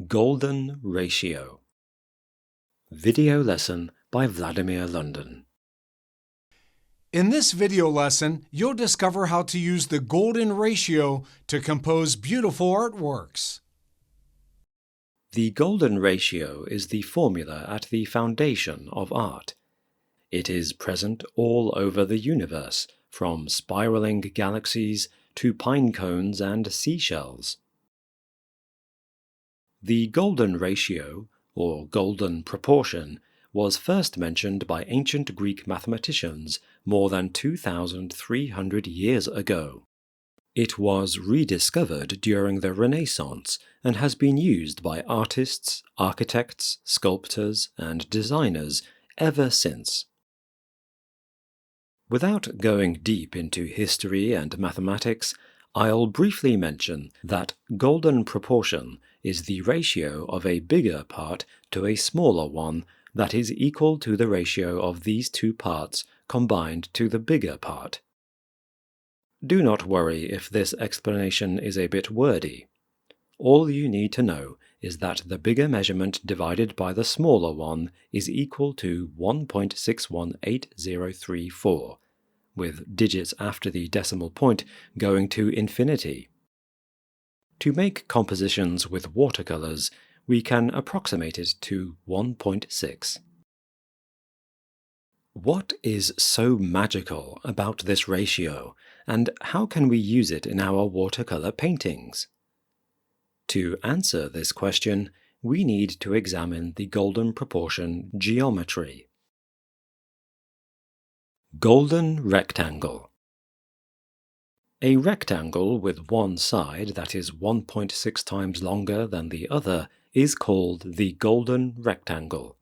Golden Ratio. Video lesson by Vladimir London. In this video lesson, you'll discover how to use the golden ratio to compose beautiful artworks. The golden ratio is the formula at the foundation of art. It is present all over the universe, from spiraling galaxies to pine cones and seashells. The golden ratio, or golden proportion, was first mentioned by ancient Greek mathematicians more than 2,300 years ago. It was rediscovered during the Renaissance and has been used by artists, architects, sculptors, and designers ever since. Without going deep into history and mathematics, I'll briefly mention that golden proportion is the ratio of a bigger part to a smaller one that is equal to the ratio of these two parts combined to the bigger part. Do not worry if this explanation is a bit wordy. All you need to know is that the bigger measurement divided by the smaller one is equal to 1.618034, with digits after the decimal point going to infinity. To make compositions with watercolors, we can approximate it to 1.6. What is so magical about this ratio, and how can we use it in our watercolor paintings? To answer this question, we need to examine the golden proportion geometry. Golden rectangle. A rectangle with one side that is 1.6 times longer than the other is called the golden rectangle.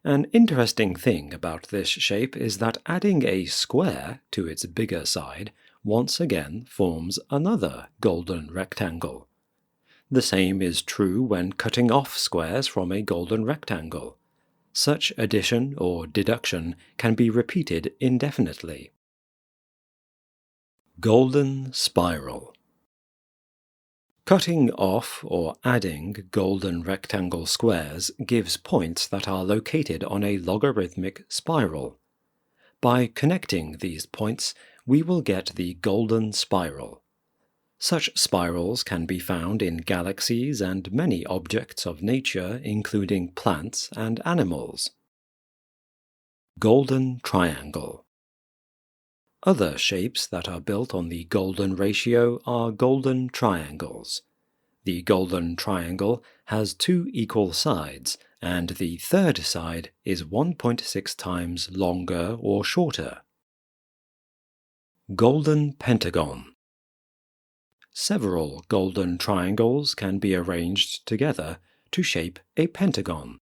An interesting thing about this shape is that adding a square to its bigger side once again forms another golden rectangle. The same is true when cutting off squares from a golden rectangle. Such addition or deduction can be repeated indefinitely. Golden spiral. Cutting off or adding golden rectangle squares gives points that are located on a logarithmic spiral. By connecting these points, we will get the golden spiral. Such spirals can be found in galaxies and many objects of nature, including plants and animals. Golden triangle. Other shapes that are built on the golden ratio are golden triangles. The golden triangle has two equal sides, and the third side is 1.6 times longer or shorter. Golden pentagon. Several golden triangles can be arranged together to shape a pentagon.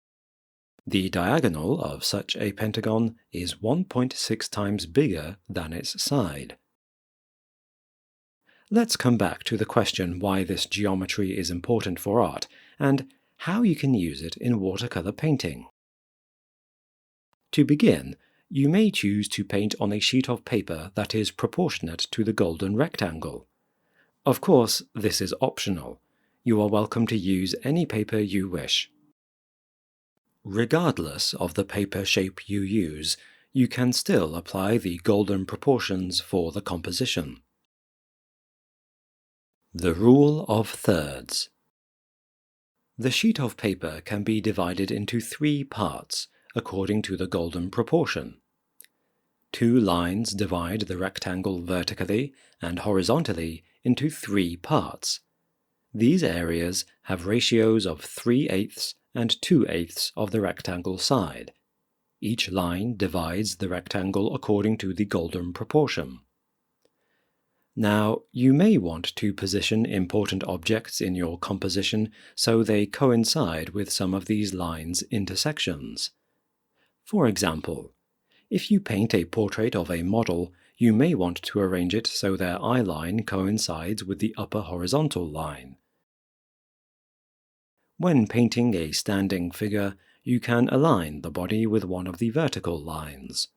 The diagonal of such a pentagon is 1.6 times bigger than its side. Let's come back to the question why this geometry is important for art, and how you can use it in watercolor painting. To begin, you may choose to paint on a sheet of paper that is proportionate to the golden rectangle. Of course, this is optional. You are welcome to use any paper you wish. Regardless of the paper shape you use, you can still apply the golden proportions for the composition. The rule of thirds. The sheet of paper can be divided into three parts, according to the golden proportion. Two lines divide the rectangle vertically and horizontally into three parts. These areas have ratios of 3/8 and 2/8 of the rectangle side. Each line divides the rectangle according to the golden proportion. Now, you may want to position important objects in your composition so they coincide with some of these lines' intersections. For example, if you paint a portrait of a model, you may want to arrange it so their eye line coincides with the upper horizontal line. When painting a standing figure, you can align the body with one of the vertical lines.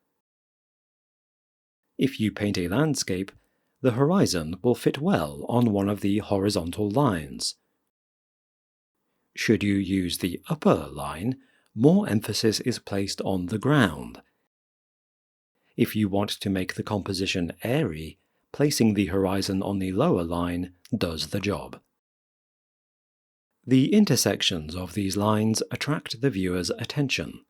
If you paint a landscape, the horizon will fit well on one of the horizontal lines. Should you use the upper line, more emphasis is placed on the ground. If you want to make the composition airy, placing the horizon on the lower line does the job. The intersections of these lines attract the viewer's attention.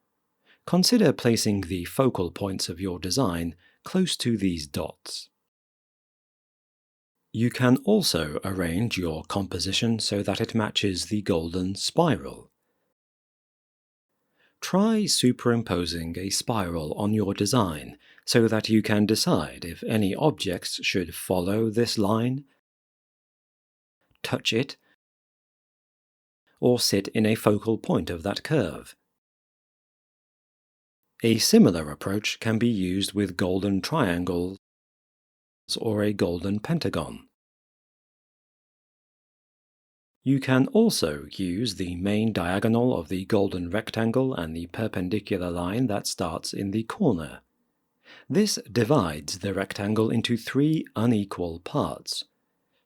Consider placing the focal points of your design close to these dots. You can also arrange your composition so that it matches the golden spiral. Try superimposing a spiral on your design so that you can decide if any objects should follow this line, touch it, or sit in a focal point of that curve. A similar approach can be used with golden triangles or a golden pentagon. You can also use the main diagonal of the golden rectangle and the perpendicular line that starts in the corner. This divides the rectangle into 3 unequal parts.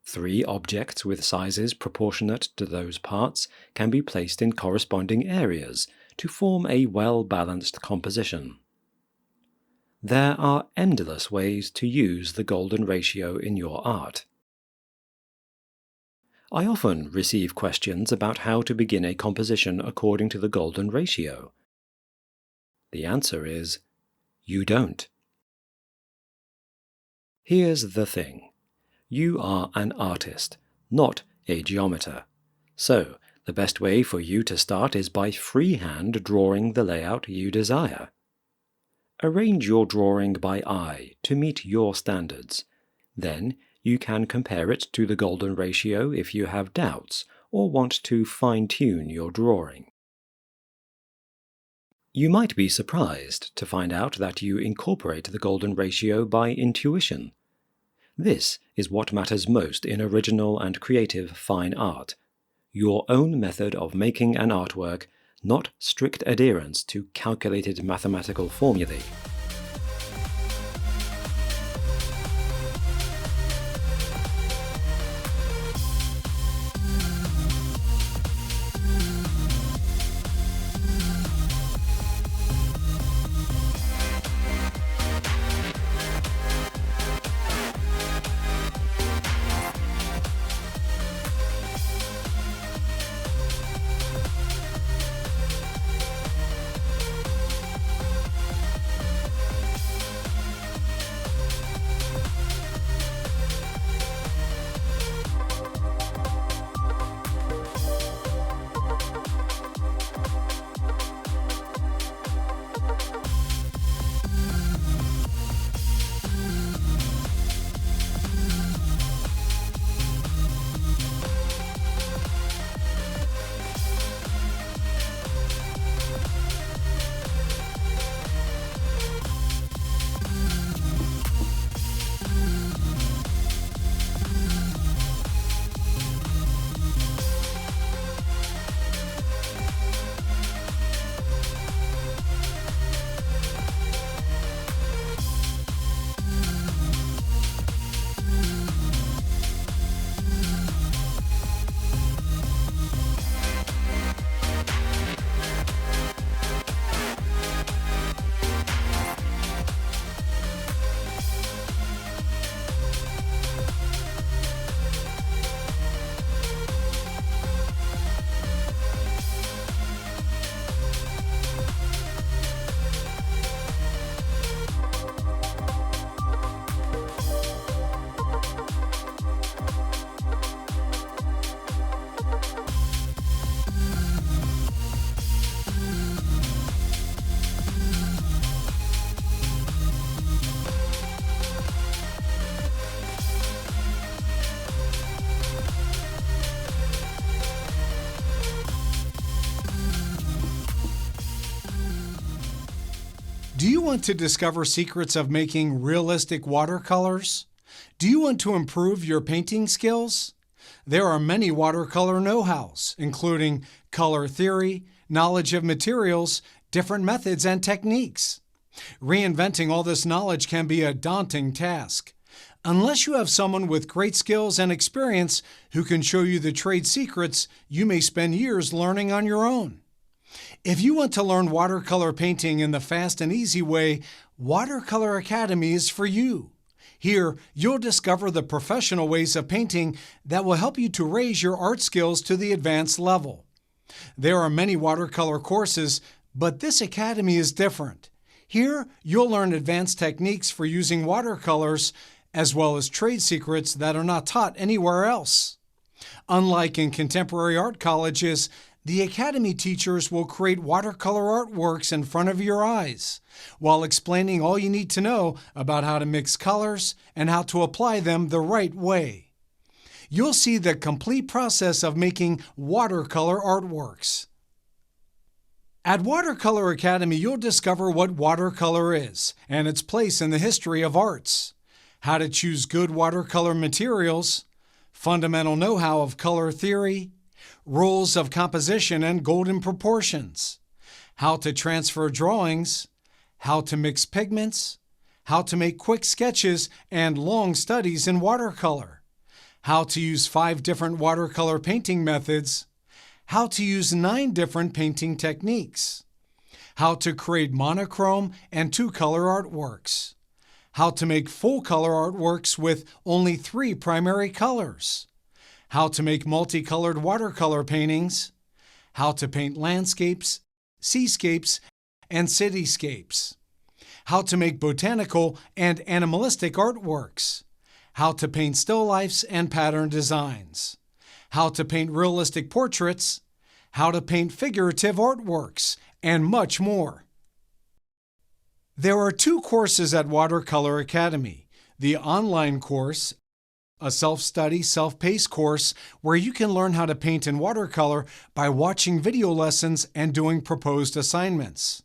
3 objects with sizes proportionate to those parts can be placed in corresponding areas to form a well-balanced composition. There are endless ways to use the golden ratio in your art. I often receive questions about how to begin a composition according to the golden ratio. The answer is, you don't. Here's the thing. You are an artist, not a geometer. So, the best way for you to start is by freehand drawing the layout you desire. Arrange your drawing by eye to meet your standards. Then, you can compare it to the golden ratio if you have doubts or want to fine-tune your drawing. You might be surprised to find out that you incorporate the golden ratio by intuition. This is what matters most in original and creative fine art. Your own method of making an artwork, not strict adherence to calculated mathematical formulae. Do you want to discover secrets of making realistic watercolors? Do you want to improve your painting skills? There are many watercolor know-hows, including color theory, knowledge of materials, different methods, and techniques. Reinventing all this knowledge can be a daunting task. Unless you have someone with great skills and experience who can show you the trade secrets, you may spend years learning on your own. If you want to learn watercolor painting in the fast and easy way, Watercolor Academy is for you. Here, you'll discover the professional ways of painting that will help you to raise your art skills to the advanced level. There are many watercolor courses, but this academy is different. Here, you'll learn advanced techniques for using watercolors, as well as trade secrets that are not taught anywhere else. Unlike in contemporary art colleges, the Academy teachers will create watercolor artworks in front of your eyes, while explaining all you need to know about how to mix colors and how to apply them the right way. You'll see the complete process of making watercolor artworks. At Watercolor Academy, you'll discover what watercolor is and its place in the history of arts, how to choose good watercolor materials, fundamental know-how of color theory, rules of composition and golden proportions, how to transfer drawings, how to mix pigments, how to make quick sketches and long studies in watercolor, how to use 5 different watercolor painting methods, how to use 9 different painting techniques, how to create monochrome and 2-color artworks, how to make full-color artworks with only 3 primary colors, how to make multicolored watercolor paintings, how to paint landscapes, seascapes, and cityscapes, how to make botanical and animalistic artworks, how to paint still lifes and pattern designs, how to paint realistic portraits, how to paint figurative artworks, and much more. There are 2 courses at Watercolor Academy: the online course, a self-study, self-paced course where you can learn how to paint in watercolor by watching video lessons and doing proposed assignments,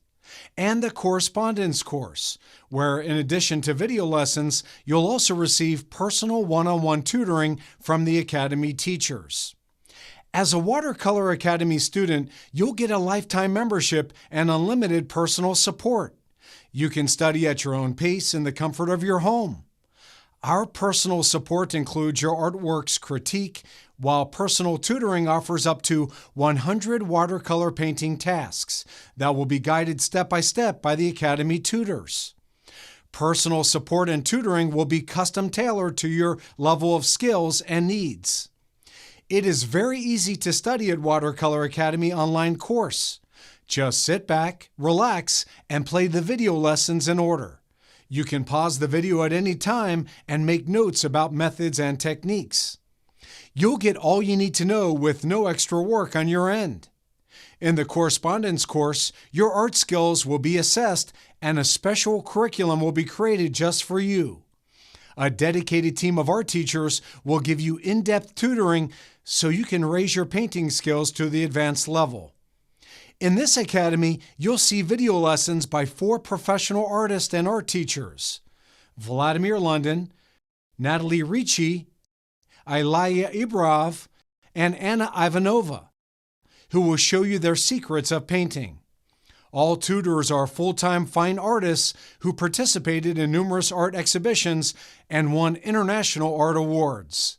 and the correspondence course, where in addition to video lessons, you'll also receive personal one-on-one tutoring from the Academy teachers. As a Watercolor Academy student, you'll get a lifetime membership and unlimited personal support. You can study at your own pace in the comfort of your home. Our personal support includes your artwork's critique, while personal tutoring offers up to 100 watercolor painting tasks that will be guided step by step by the Academy tutors. Personal support and tutoring will be custom tailored to your level of skills and needs. It is very easy to study at Watercolor Academy online course. Just sit back, relax, and play the video lessons in order. You can pause the video at any time and make notes about methods and techniques. You'll get all you need to know with no extra work on your end. In the correspondence course, your art skills will be assessed and a special curriculum will be created just for you. A dedicated team of art teachers will give you in-depth tutoring so you can raise your painting skills to the advanced level. In this academy, you'll see video lessons by 4 professional artists and art teachers: Vladimir London, Natalie Ricci, Ilya Ibrov, and Anna Ivanova, who will show you their secrets of painting. All tutors are full-time fine artists who participated in numerous art exhibitions and won international art awards.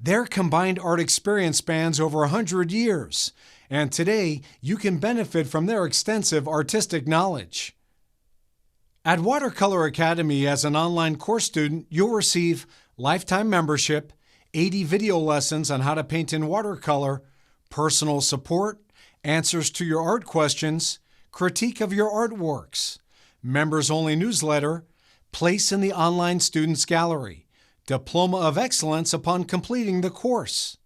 Their combined art experience spans over 100 years, and today you can benefit from their extensive artistic knowledge. At Watercolor Academy, as an online course student, you'll receive lifetime membership, 80 video lessons on how to paint in watercolor, personal support, answers to your art questions, critique of your artworks, members-only newsletter, place in the online students gallery, diploma of excellence upon completing the course.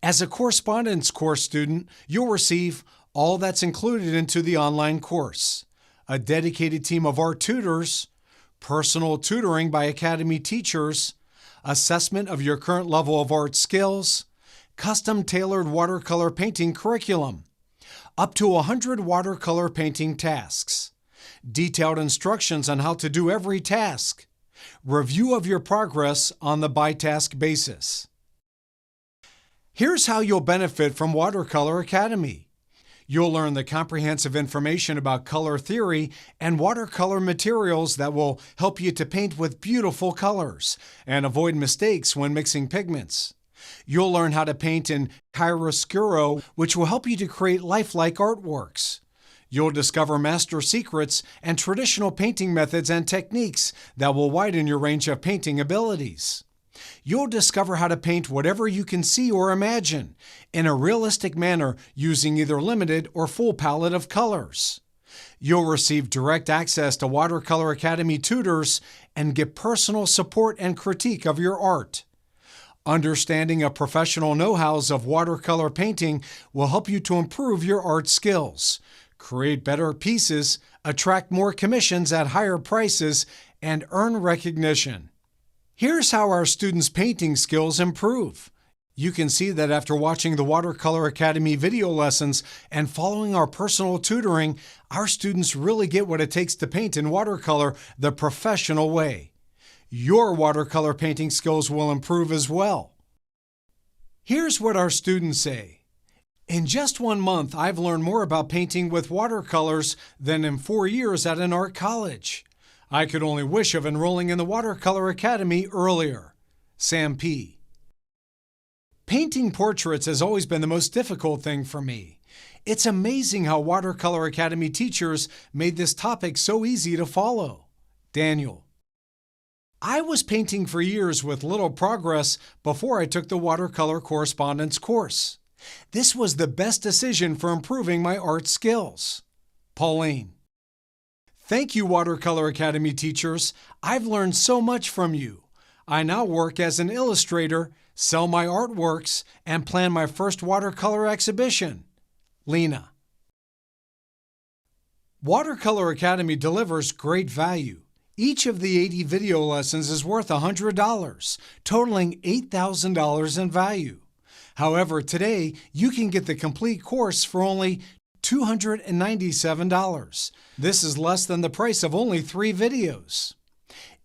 As a correspondence course student, you'll receive all that's included into the online course: a dedicated team of art tutors, personal tutoring by Academy teachers, assessment of your current level of art skills, custom-tailored watercolor painting curriculum, up to 100 watercolor painting tasks, detailed instructions on how to do every task, review of your progress on the by-task basis. Here's how you'll benefit from Watercolor Academy. You'll learn the comprehensive information about color theory and watercolor materials that will help you to paint with beautiful colors and avoid mistakes when mixing pigments. You'll learn how to paint in chiaroscuro, which will help you to create lifelike artworks. You'll discover master secrets and traditional painting methods and techniques that will widen your range of painting abilities. You'll discover how to paint whatever you can see or imagine in a realistic manner using either limited or full palette of colors. You'll receive direct access to Watercolor Academy tutors and get personal support and critique of your art. Understanding of professional know-hows of watercolor painting will help you to improve your art skills, create better pieces, attract more commissions at higher prices, and earn recognition. Here's how our students' painting skills improve. You can see that after watching the Watercolor Academy video lessons and following our personal tutoring, our students really get what it takes to paint in watercolor the professional way. Your watercolor painting skills will improve as well. Here's what our students say. In just 1 month, I've learned more about painting with watercolors than in 4 years at an art college. I could only wish of enrolling in the Watercolor Academy earlier. Sam P. Painting portraits has always been the most difficult thing for me. It's amazing how Watercolor Academy teachers made this topic so easy to follow. Daniel. I was painting for years with little progress before I took the watercolor correspondence course. This was the best decision for improving my art skills. Pauline. Thank you, Watercolor Academy teachers. I've learned so much from you. I now work as an illustrator, sell my artworks, and plan my first watercolor exhibition. Lena. Watercolor Academy delivers great value. Each of the 80 video lessons is worth $100, totaling $8,000 in value. However, today you can get the complete course for only $297. This is less than the price of only 3 videos.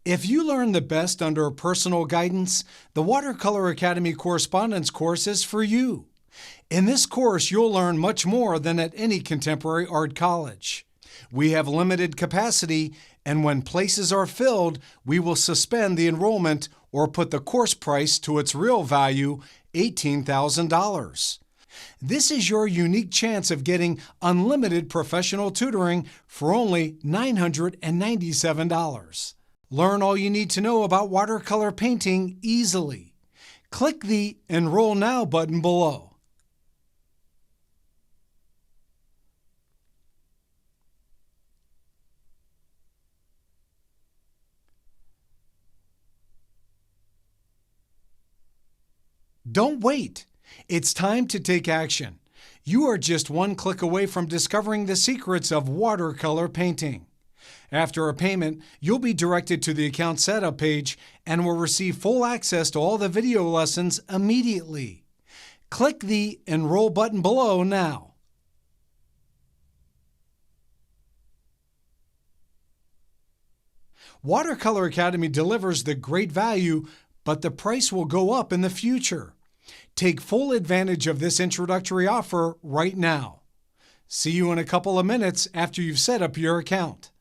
If you learn the best under personal guidance, the Watercolor Academy Correspondence course is for you. In this course, you'll learn much more than at any contemporary art college. We have limited capacity, and when places are filled, we will suspend the enrollment or put the course price to its real value, $18,000. This is your unique chance of getting unlimited professional tutoring for only $997. Learn all you need to know about watercolor painting easily. Click the Enroll Now button below. Don't wait. It's time to take action. You are just 1 click away from discovering the secrets of watercolor painting. After a payment, you'll be directed to the account setup page and will receive full access to all the video lessons immediately. Click the Enroll button below now. Watercolor Academy delivers the great value, but the price will go up in the future. Take full advantage of this introductory offer right now. See you in a couple of minutes after you've set up your account.